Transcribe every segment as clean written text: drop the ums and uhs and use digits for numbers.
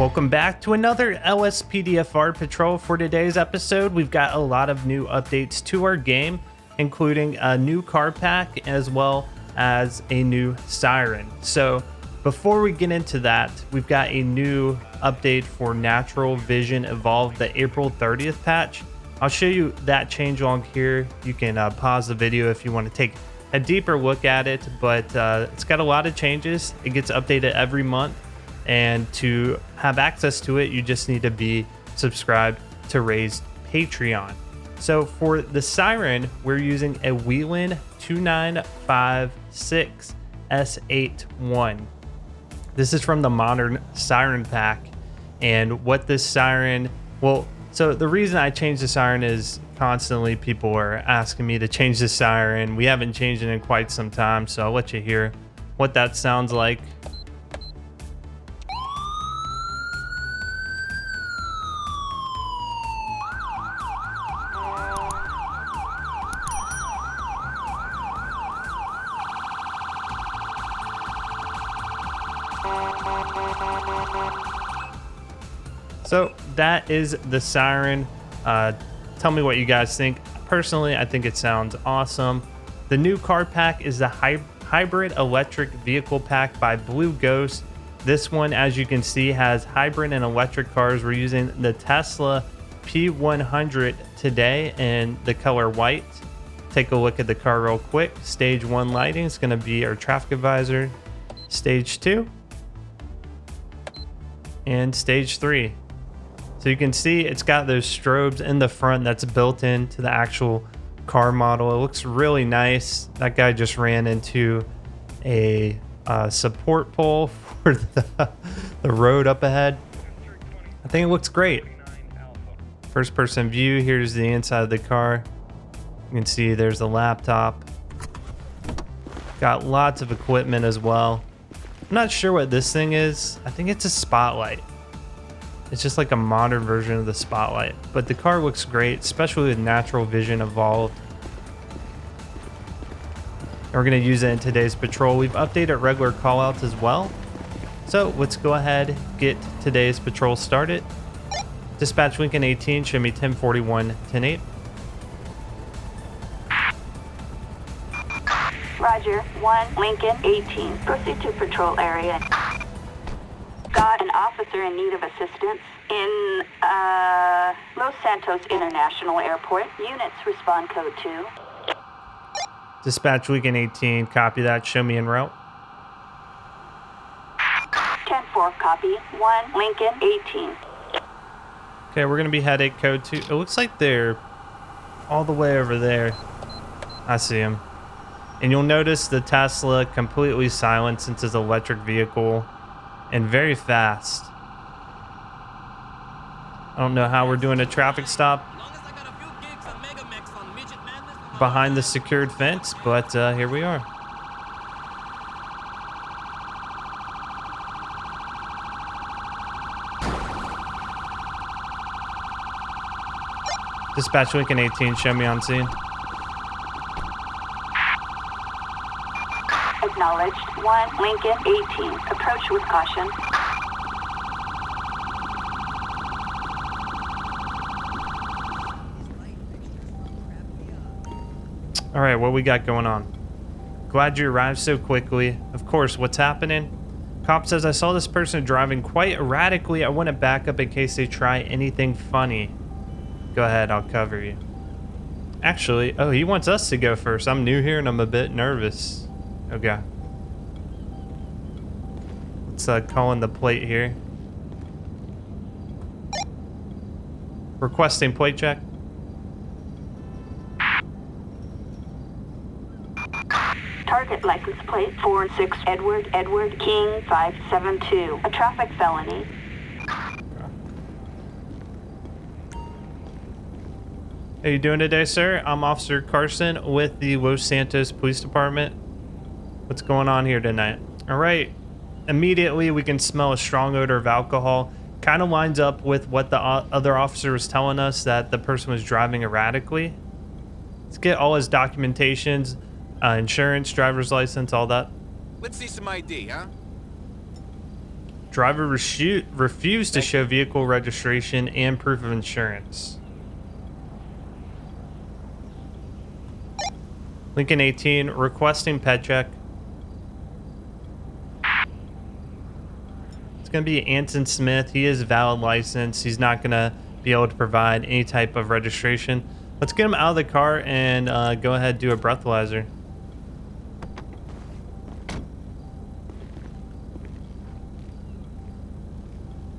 Welcome back to another LSPDFR patrol. For today's episode, we've got a lot of new updates to our game, including a new car pack as well as a new siren. So before we get into that, we've got a new update for Natural Vision Evolved, the April 30th patch. I'll show you that change along here. You can pause the video if you want to take a deeper look at it, but it's got a lot of changes. It gets updated every month. And to have access to it, you just need to be subscribed to Ray's Patreon. So for the siren, we're using a Wheelin 2956 S81. This is from the modern siren pack. And what this siren, so the reason I changed the siren is constantly people are asking me to change the siren. We haven't changed it in quite some time, so I'll let you hear what that sounds like. So that is the siren. Tell me what you guys think. Personally, I think it sounds awesome. The new car pack is the hybrid electric vehicle pack by Blue Ghost. This one, as you can see, has hybrid and electric cars. We're using the Tesla P100 today in the color white. Take a look at the car real quick. Stage 1 lighting is going to be our traffic advisor. Stage 2 and stage 3. So you can see it's got those strobes in the front that's built into the actual car model. It looks really nice. That guy just ran into a support pole for the road up ahead. I think it looks great. First person view, here's the inside of the car. You can see there's the laptop. Got lots of equipment as well. I'm not sure what this thing is. I think it's a spotlight. It's just like a modern version of the spotlight, but the car looks great, especially with Natural Vision Evolved. And we're going to use it in today's patrol. We've updated regular callouts as well. So let's go ahead, get today's patrol started. Dispatch Lincoln 18, show me 1041, 108. Roger, 1 Lincoln 18. Proceed to patrol area. Got an officer in need of assistance in Los Santos International Airport. Units respond code 2. Dispatch Lincoln 18, copy that. Show me en route. 10-4, copy. 1 Lincoln 18. Okay, we're going to be headed code 2. It looks like they're all the way over there. I see them. And you'll notice the Tesla completely silent since it's an electric vehicle and very fast. I don't know how we're doing a traffic stop behind the secured fence, but here we are. Dispatch Lincoln 18, show me on scene. Acknowledged. 1 Lincoln 18. Approach with caution. All right, what we got going on? Glad you arrived so quickly. Of course, what's happening? Cop says, I saw this person driving quite erratically. I want to back up in case they try anything funny. Go ahead, I'll cover you. Actually, oh, he wants us to go first. I'm new here and I'm a bit nervous. Okay. Let's call in the plate here. Requesting plate check. Target license plate 46 Edward King 572. A traffic felony. How you doing today, sir? I'm Officer Carson with the Los Santos Police Department. What's going on here tonight? All right. Immediately, we can smell a strong odor of alcohol. Kind of lines up with what the other officer was telling us, that the person was driving erratically. Let's get all his documentations, insurance, driver's license, all that. Let's see some ID, huh? Driver refused to show vehicle registration and proof of insurance. Lincoln 18 requesting pet check. It's going to be Anson Smith. He is valid license. He's not going to be able to provide any type of registration. Let's get him out of the car and go ahead and do a breathalyzer.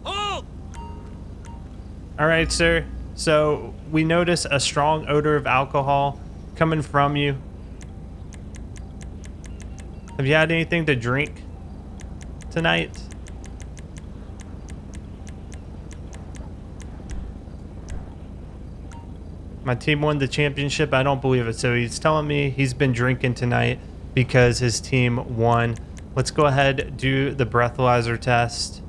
Hold! All right, sir. So we notice a strong odor of alcohol coming from you. Have you had anything to drink tonight? My team won the championship. I don't believe it. So he's telling me he's been drinking tonight because his team won. Let's go ahead and do the breathalyzer test.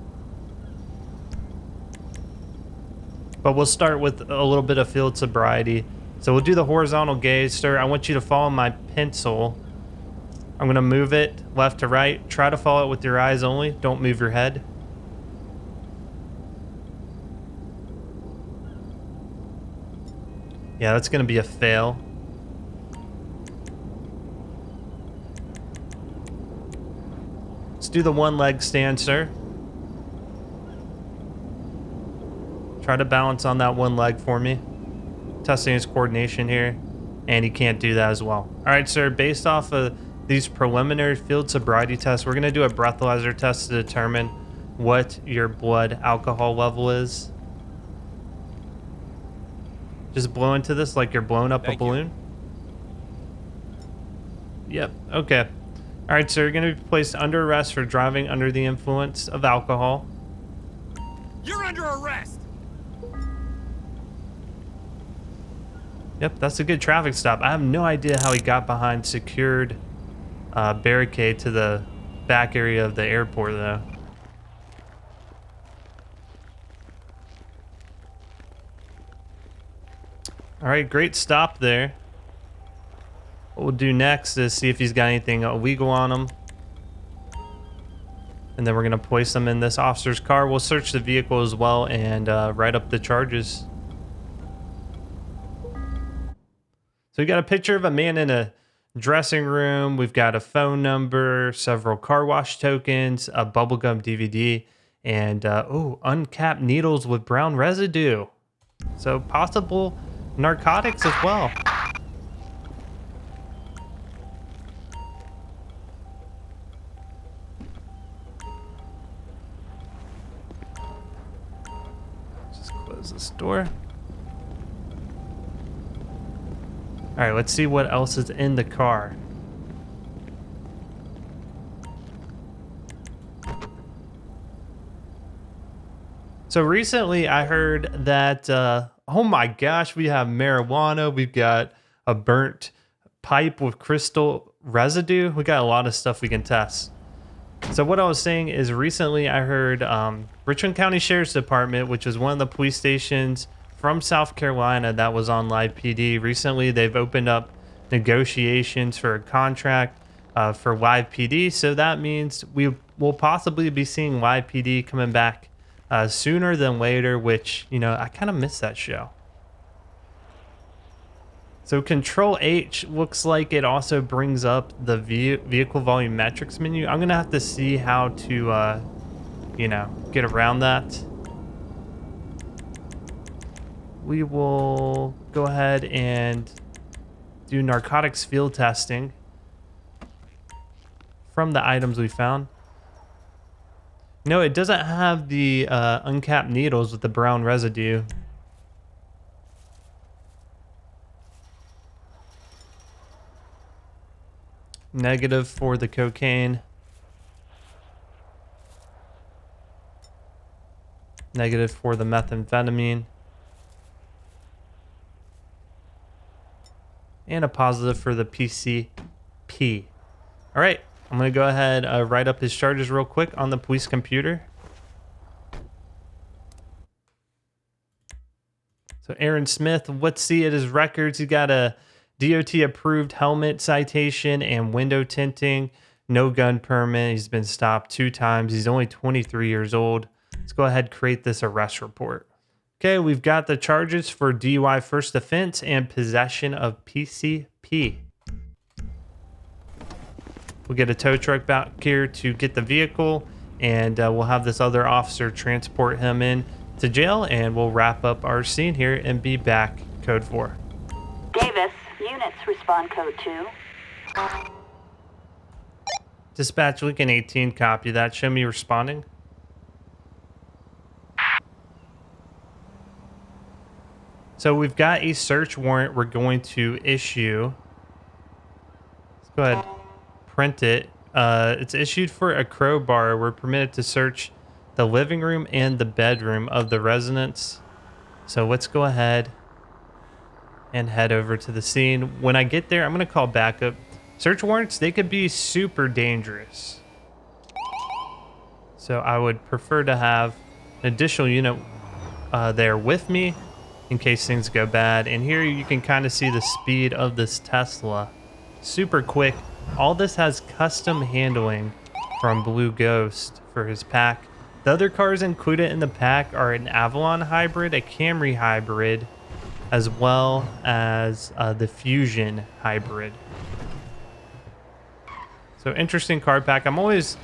But we'll start with a little bit of field sobriety. So we'll do the horizontal gaze, sir. I want you to follow my pencil. I'm going to move it left to right. Try to follow it with your eyes only. Don't move your head. Yeah, that's going to be a fail. Let's do the one leg stand, sir. Try to balance on that one leg for me. Testing his coordination here. And he can't do that as well. All right, sir, based off of these preliminary field sobriety tests, we're going to do a breathalyzer test to determine what your blood alcohol level is. Just blow into this like you're blowing up a balloon. Yep, okay. All right, so you're going to be placed under arrest for driving under the influence of alcohol. You're under arrest! Yep, that's a good traffic stop. I have no idea how he got behind secured barricade to the back area of the airport, though. All right, great stop there. What we'll do next is see if he's got anything illegal on him. And then we're going to place him in this officer's car. We'll search the vehicle as well and write up the charges. So we got a picture of a man in a dressing room. We've got a phone number, several car wash tokens, a bubblegum DVD, and uncapped needles with brown residue. So possible narcotics as well. Just close this door. All right, let's see what else is in the car. So recently I heard that, oh my gosh, we have marijuana. We've got a burnt pipe with crystal residue. We got a lot of stuff we can test. So what I was saying is recently I heard Richland County Sheriff's Department, which is one of the police stations from South Carolina that was on Live PD. Recently, they've opened up negotiations for a contract for Live PD. So that means we will possibly be seeing Live PD coming back sooner than later, which, you know, I kind of miss that show. So Control H looks like it also brings up the vehicle volume metrics menu. I'm going to have to see how to, get around that. We will go ahead and do narcotics field testing from the items we found. No, it doesn't have the uncapped needles with the brown residue. Negative for the cocaine. Negative for the methamphetamine. And a positive for the PCP. All right, I'm going to go ahead and write up his charges real quick on the police computer. So Aaron Smith, let's see at his records. He got a DOT approved helmet citation and window tinting. no gun permit. He's been stopped 2 times. He's only 23 years old. Let's go ahead and create this arrest report. Okay, we've got the charges for DUI first offense and possession of PCP. We'll get a tow truck back here to get the vehicle, and we'll have this other officer transport him in to jail, and we'll wrap up our scene here and be back. Code 4. Davis, units respond code 2. Dispatch Lincoln 18, copy that. Show me responding. So we've got a search warrant we're going to issue. Let's go ahead, print it. It's issued for a crowbar. We're permitted to search the living room and the bedroom of the residence. So let's go ahead and head over to the scene. When I get there, I'm going to call backup. Search warrants, they could be super dangerous. So I would prefer to have an additional unit there with me in case things go bad. And here you can kind of see the speed of this Tesla. Super quick. All this has custom handling from Blue Ghost for his pack. The other cars included in the pack are an Avalon hybrid, a Camry hybrid, as well as the Fusion hybrid. So interesting car pack. I'm always,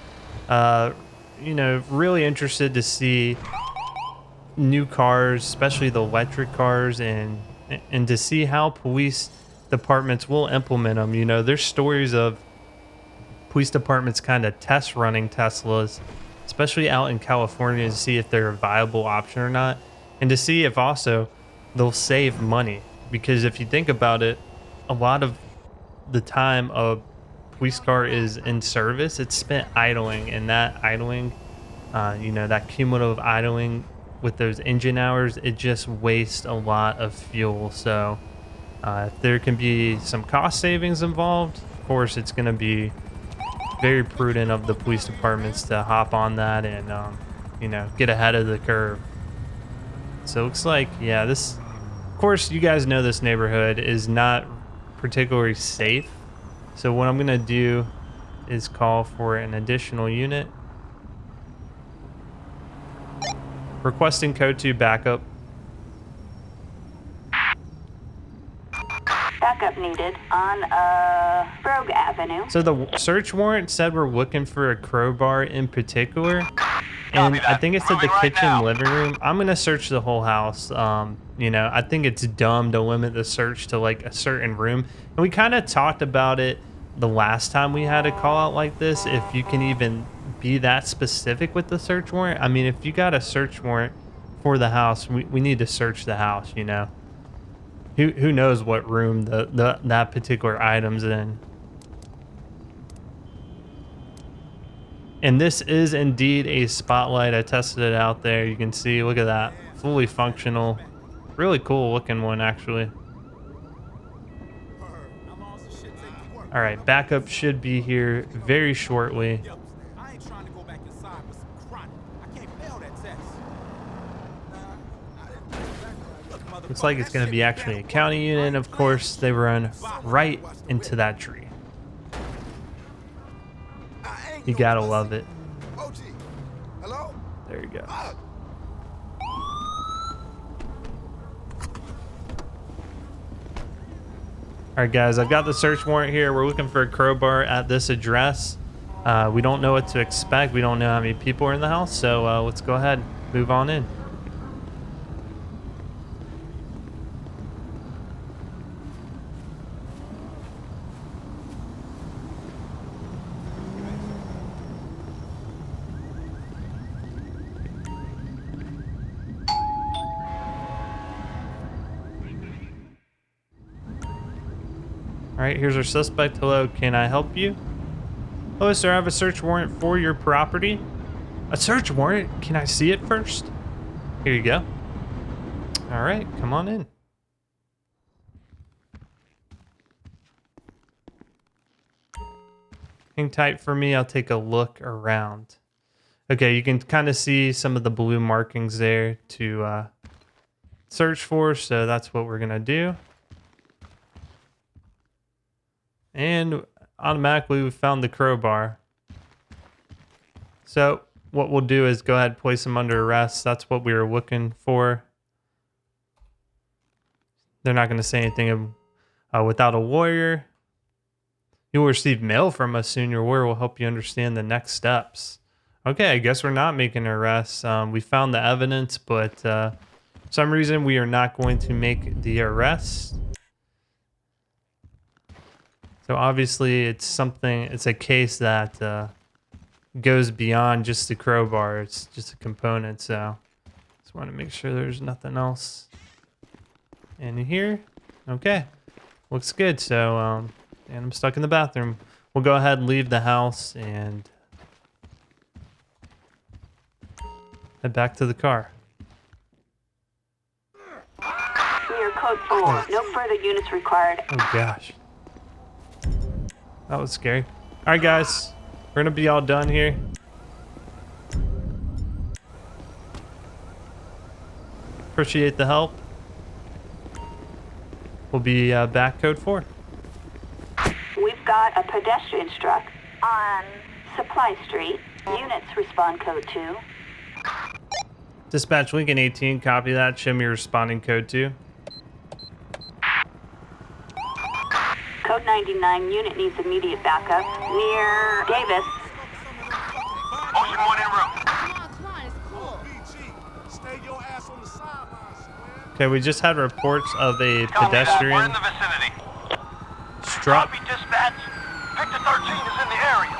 really interested to see new cars, especially the electric cars, and to see how police departments will implement them. You know, there's stories of police departments kind of test running Teslas, especially out in California, to see if they're a viable option or not, and to see if also they'll save money. Because if you think about it, a lot of the time a police car is in service, it's spent idling, and that idling, that cumulative idling with those engine hours, it just wastes a lot of fuel. So if there can be some cost savings involved, of course it's going to be very prudent of the police departments to hop on that and get ahead of the curve. So it looks like, yeah, this, of course, you guys know this neighborhood is not particularly safe. So what I'm going to do is call for an additional unit. Requesting code 2 backup. Backup needed on Brogue Avenue. So the search warrant said we're looking for a crowbar in particular. And I think it's at the kitchen living room. I'm going to search the whole house. I think it's dumb to limit the search to like a certain room. And we kind of talked about it the last time we had a call out like this, if you can even be that specific with the search warrant. I mean, if you got a search warrant for the house, we need to search the house, you know. Who knows what room that particular item's in. And this is indeed a spotlight. I tested it out there. You can see, look at that, fully functional. Really cool looking one, actually. All right, backup should be here very shortly. Looks like it's going to be actually a county unit. Of course, they run right into that tree. You gotta love it. There you go. Alright guys, I've got the search warrant here. We're looking for a crowbar at this address. We don't know what to expect. We don't know how many people are in the house, so let's go ahead and move on in. Alright, here's our suspect. Hello, can I help you? Hello, sir, I have a search warrant for your property. A search warrant? Can I see it first? Here you go. Alright, come on in. Hang tight for me, I'll take a look around. Okay, you can kind of see some of the blue markings there to search for, so that's what we're gonna do. And automatically we found the crowbar. So what we'll do is go ahead and place him under arrest. That's what we were looking for. They're not going to say anything without a lawyer. You will receive mail from us soon. Your lawyer will help you understand the next steps. Okay, I guess we're not making an arrest. We found the evidence, but for some reason we are not going to make the arrest. So obviously it's a case that goes beyond just the crowbar. It's just a component, so just want to make sure there's nothing else in here. Okay, looks good. So and I'm stuck in the bathroom. We'll go ahead and leave the house and head back to the car. We are code 4. No further units required. Oh gosh, that was scary. All right, guys, we're gonna be all done here. Appreciate the help. We'll be back code 4. We've got a pedestrian struck on Supply Street. Units respond code 2. Dispatch Lincoln 18, copy that. Show me your responding code 2. Code 99, unit needs immediate backup near Davis. Ocean 1 en route. Come on, it's cool. Stay your ass on the sidelines, square. Okay, we just had reports of a Copy that. We're pedestrian in the vicinity. struck. Copy dispatch. Victor 13 is in the area.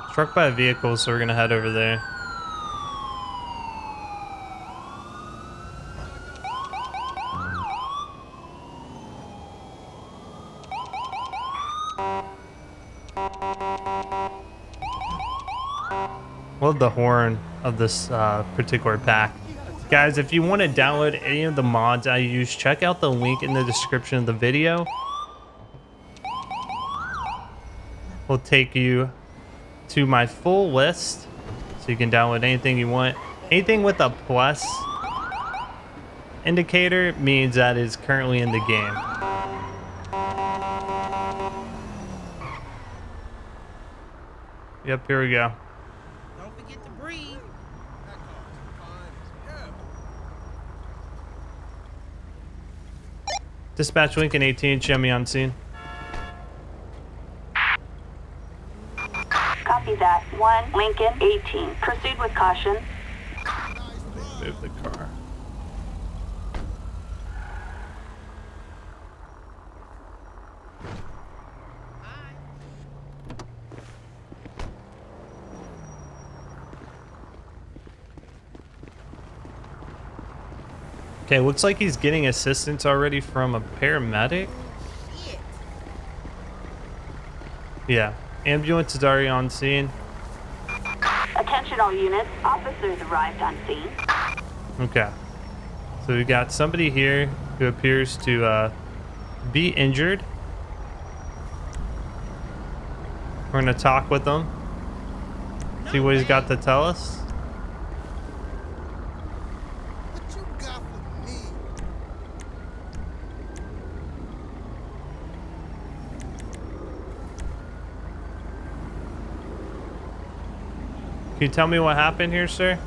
Struck by a vehicle, so we're gonna head over there. Love the horn of this particular pack. Guys, if you want to download any of the mods I use, check out the link in the description of the video. Will take you to my full list, so you can download anything you want. Anything with a plus indicator means that is currently in the game. Yep, here we go. Don't forget to breathe. Dispatch Lincoln 18, show me on scene. Copy that. 1 Lincoln 18. Proceed with caution. Move the car. Okay, looks like he's getting assistance already from a paramedic. Yeah, ambulance is already on scene. Attention all units. Officers arrived on scene. Okay, so we got somebody here who appears to be injured. We're gonna talk with him, see what he's got to tell us. What you got for me? Can you tell me what happened here, sir?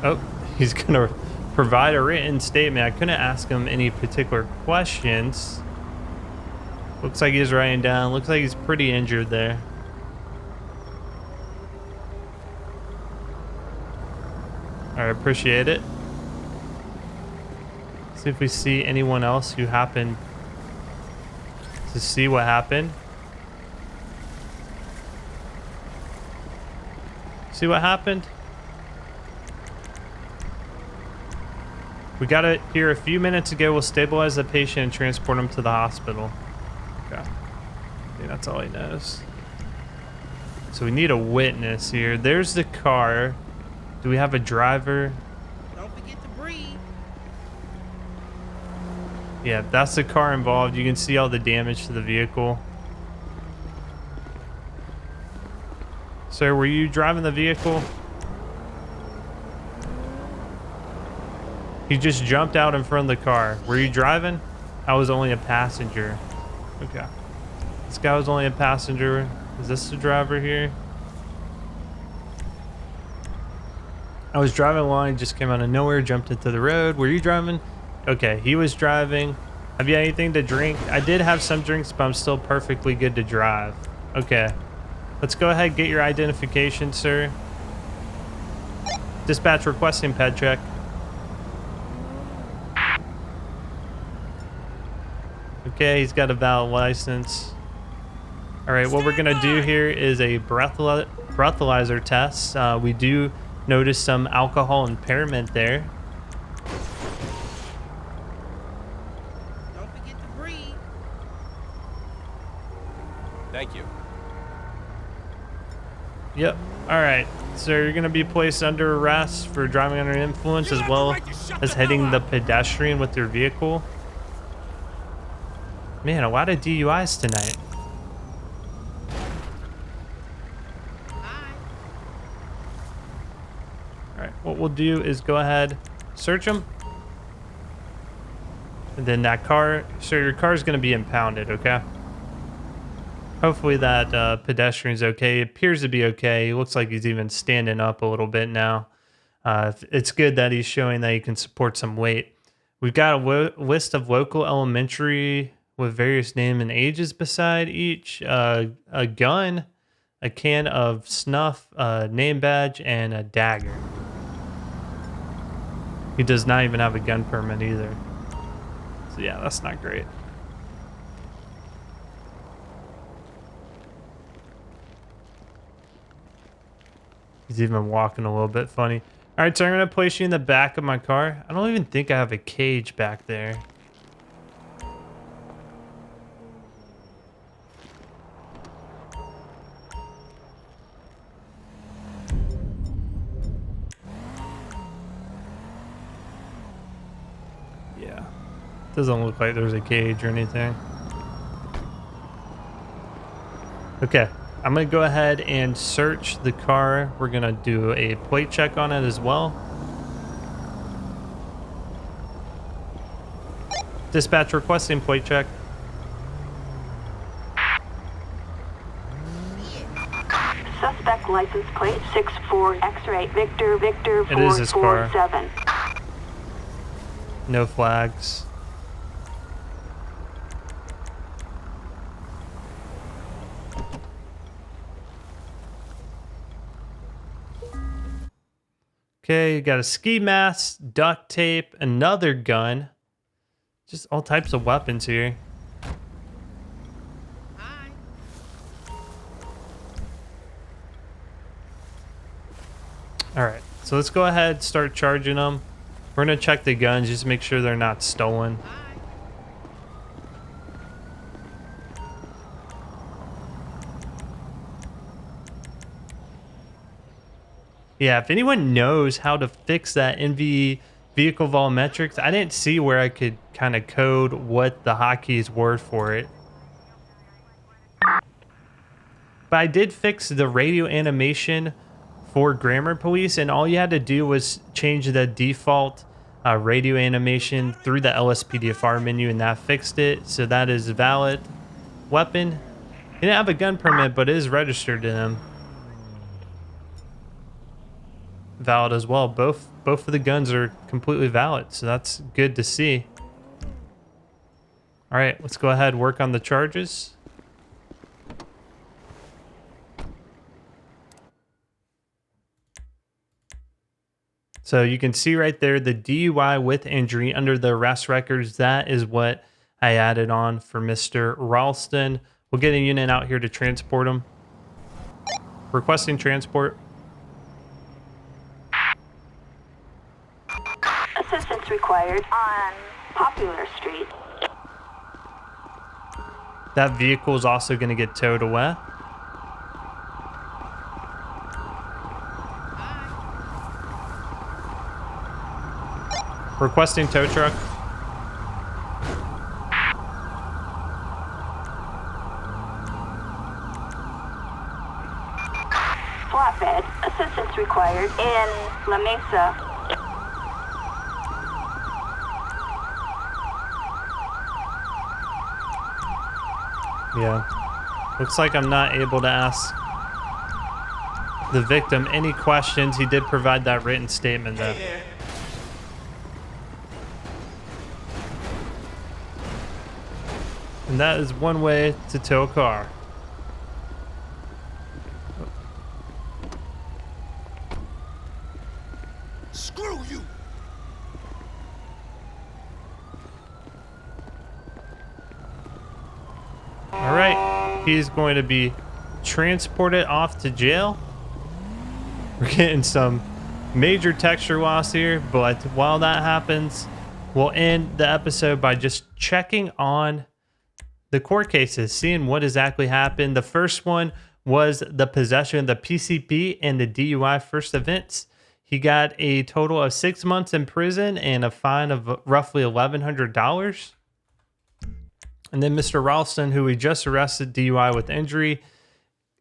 Oh, he's gonna provide a written statement. I couldn't ask him any particular questions. Looks like he's writing down. Looks like he's pretty injured there. All right, appreciate it. See if we see anyone else who happened to see what happened. See what happened? We got it here a few minutes ago. We'll stabilize the patient and transport him to the hospital. Okay. I think that's all he knows. So we need a witness here. There's the car. Do we have a driver? Don't forget to breathe. Yeah, that's the car involved. You can see all the damage to the vehicle. Sir, were you driving the vehicle? He just jumped out in front of the car. Were you driving? I was only a passenger. Okay. This guy was only a passenger. Is this the driver here? I was driving along, just came out of nowhere, jumped into the road. Were you driving? Okay, he was driving. Have you had anything to drink? I did have some drinks, but I'm still perfectly good to drive. Okay. Let's go ahead and get your identification, sir. Dispatch requesting ped check. Okay, he's got a valid license. All right, what we're gonna do here is a breathalyzer test. We do notice some alcohol impairment there. Don't forget to breathe. Thank you. Yep. All right. So you're going to be placed under arrest for driving under influence as well as hitting the pedestrian with your vehicle. Man, a lot of DUIs tonight. Hi. All right. What we'll do is go ahead, search them. And then that car, so your car is going to be impounded, okay? Hopefully that pedestrian's okay. It appears to be okay. He looks like he's even standing up a little bit now. It's good that he's showing that he can support some weight. We've got a list of local elementary with various names and ages beside each. A gun, a can of snuff, a name badge, and a dagger. He does not even have a gun permit either. So yeah, that's not great. He's even walking a little bit funny. All right, so I'm going to place you in the back of my car. I don't even think I have a cage back there. Yeah. Doesn't look like there's a cage or anything. Okay. I'm going to go ahead and search the car. We're going to do a plate check on it as well. Dispatch requesting plate check. Suspect license plate 64 X-ray Victor Victor It is his car. 447. No flags. Okay, you got a ski mask, duct tape, another gun. Just all types of weapons here. Hi. All right, so let's go ahead and start charging them. We're going to check the guns just to make sure they're not stolen. Hi. Yeah, if anyone knows how to fix that NVE vehicle volumetrics, I didn't see where I could kind of code what the hotkeys were for it. But I did fix the radio animation for Grammar Police, and all you had to do was change the default radio animation through the LSPDFR menu, and that fixed it. So that is valid. Weapon. He didn't have a gun permit, but it is registered to him. Valid as well. Both of the guns are completely valid, so that's good to see. All right, let's go ahead and work on the charges. So you can see right there the DUI with injury under the arrest records. That is what I added on for Mr. Ralston. We'll get a unit out here to transport him. Requesting transport. Assistance required on Popular Street. That vehicle is also going to get towed away. Requesting tow truck. Flatbed. Assistance required in La Mesa. Yeah. Looks like I'm not able to ask the victim any questions. He did provide that written statement though. And that is one way to tow a car. Screw you! All right, he's going to be transported off to jail. We're getting some major texture loss here, but while that happens, we'll end the episode by just checking on the court cases, seeing what exactly happened. The first one was the possession of the PCP and the DUI first offense. He got a total of 6 months in prison and a fine of roughly $1,100. And then Mr. Ralston, who we just arrested DUI with injury,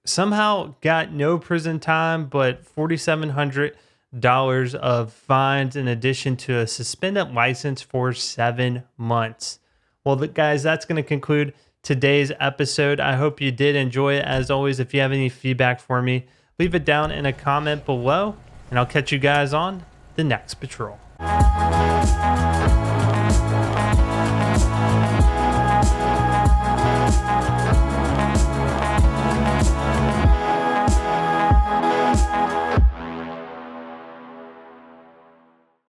somehow got no prison time, but $4,700 of fines in addition to a suspended license for 7 months. Well, guys, that's going to conclude today's episode. I hope you did enjoy it. As always, if you have any feedback for me, leave it down in a comment below, and I'll catch you guys on the next patrol.